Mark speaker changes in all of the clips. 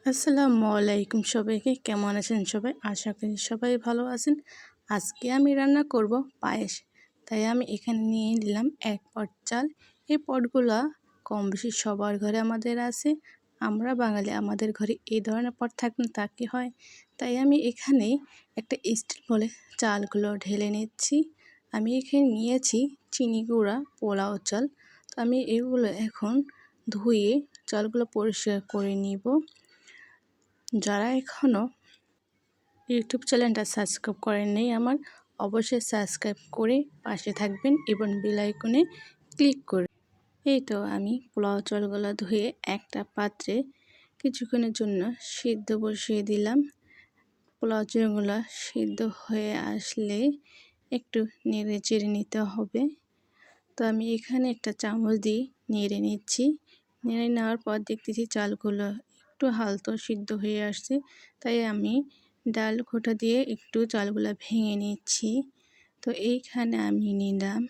Speaker 1: আসসালামু আলাইকুম সবাইকে, কেমন আছেন সবাই? আশা করি সবাই ভালো আছেন। আজকে আমি রান্না করব পায়েস। তাই আমি এখানে নিয়ে নিলাম 1 পট চাল। এই পটগুলা কম বেশি সবার ঘরে আমাদের আছে। আমরা বাঙালি, আমাদের ঘরে এই ধরনের পট থাকলে তা কি হয়। তাই আমি এখানে একটা স্টিল বলে চালগুলো ঢেলে নিচ্ছি। আমি এখানে নিয়েছি চিনি গুঁড়া পোলাও চাল। তো আমি এগুলো এখন ধুয়ে চালগুলো পরিষ্কার করে নিব। যারা এখনও ইউটিউব চ্যানেলটা সাবস্ক্রাইব করেননি আমার, অবশ্যই সাবস্ক্রাইব করে পাশে থাকবেন এবং বেল আইকনে ক্লিক করে। এই তো আমি পোলাও চালগুলো ধুয়ে একটা পাত্রে কিছুক্ষণের জন্য সিদ্ধ বসিয়ে দিলাম। পোলাও চালগুলো সিদ্ধ হয়ে আসলে একটু নেড়ে চেড়ে নিতে হবে। তো আমি এখানে একটা চামচ দিয়ে নেড়ে নিচ্ছি। নেড়ে নেওয়ার পর দেখতেছি চালগুলো একটু হালকা সিদ্ধ হয়ে আসছে। তাই আমি ডাল ঘোঁটা দিয়ে একটু চালগুলো ভেঙে নিচ্ছি। তো এইখানে আমি নিলাম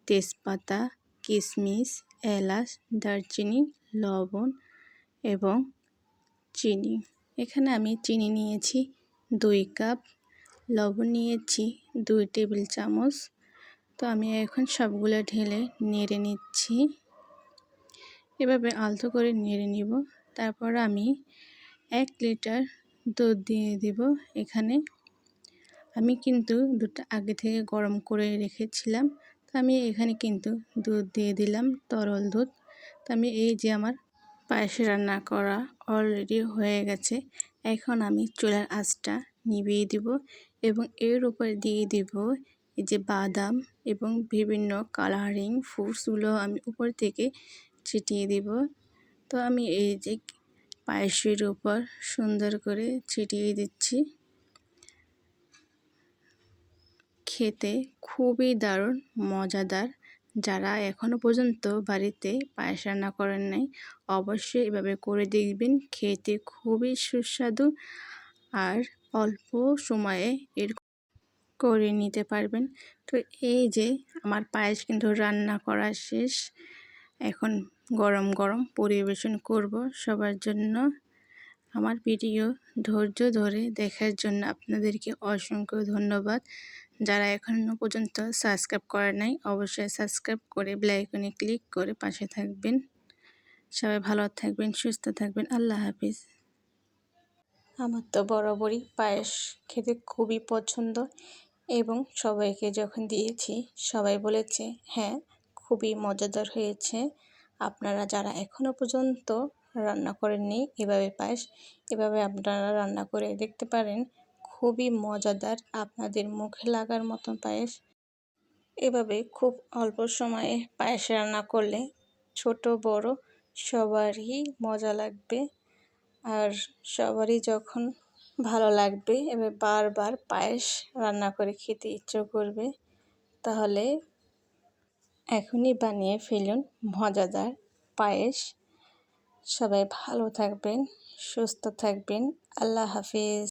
Speaker 1: তেজপাতা, কিশমিশ, এলাচ, দারচিনি, লবণ এবং চিনি। এখানে আমি চিনি নিয়েছি 2 কাপ, লবণ নিয়েছি 2 টেবিল চামচ। তো আমি এখন সবগুলো ঢেলে নেড়ে নিচ্ছি। এভাবে আলতো করে নেড়ে নিব। তারপর আমি 1 লিটার দুধ দিয়ে দিব। এখানে আমি কিন্তু দুধটা আগে থেকে গরম করে রেখেছিলাম। তো আমি এখানে কিন্তু দুধ দিয়ে দিলাম, তরল দুধ। তো আমি এই যে আমার পায়েস রান্না করা অলরেডি হয়ে গেছে। এখন আমি চুলার আঁচটা নিভিয়ে দিব এবং এর উপর দিয়ে দিব এই যে বাদাম এবং বিভিন্ন কালারিং ফ্রুটসগুলো আমি উপর থেকে ছিটিয়ে দিব। তো আমি এই যে পায়েসের উপর সুন্দর করে ছিটিয়ে দিচ্ছি। খেতে খুবই দারুণ মজাদার। যারা এখনও পর্যন্ত বাড়িতে পায়েস রান্না করেন নাই, অবশ্যই এভাবে করে দেখবেন। খেতে খুবই সুস্বাদু আর অল্প সময়ে এর করে নিতে পারবেন। তো এই যে আমার পায়েস কিন্তু রান্না করা শেষ। এখন গরম গরম পরিবেশন করব সবার জন্য। আমার ভিডিও ধৈর্য ধরে দেখার জন্য আপনাদেরকে অসংখ্য ধন্যবাদ। যারা এখনও পর্যন্ত সাবস্ক্রাইব করে নাই, অবশ্যই সাবস্ক্রাইব করে বেল আইকনে ক্লিক করে পাশে থাকবেন। সবাই ভালো থাকবেন, সুস্থ থাকবেন। আল্লাহ হাফিজ। আমার তো বরাবরই পায়েস খেতে খুবই পছন্দ এবং সবাইকে যখন দিয়েছি সবাই বলেছে হ্যাঁ, খুবই মজাদার হয়েছে। আপনারা যারা এখনও পর্যন্ত রান্না করেননি এভাবে পায়েস, এভাবে আপনারা রান্না করে দেখতে পারেন। খুবই মজাদার, আপনাদের মুখে লাগার মতন পায়েস। এভাবে খুব অল্প সময়ে পায়েস রান্না করলে ছোট বড় সবারই মজা লাগবে আর সবারই যখন ভালো লাগবে এবার বারবার পায়েস রান্না করে খেতে ইচ্ছে করবে। তাহলে এখনই বানিয়ে ফেলুন মজাদার পায়েস। সবাই ভালো থাকবেন, সুস্থ থাকবেন। আল্লাহ হাফিজ।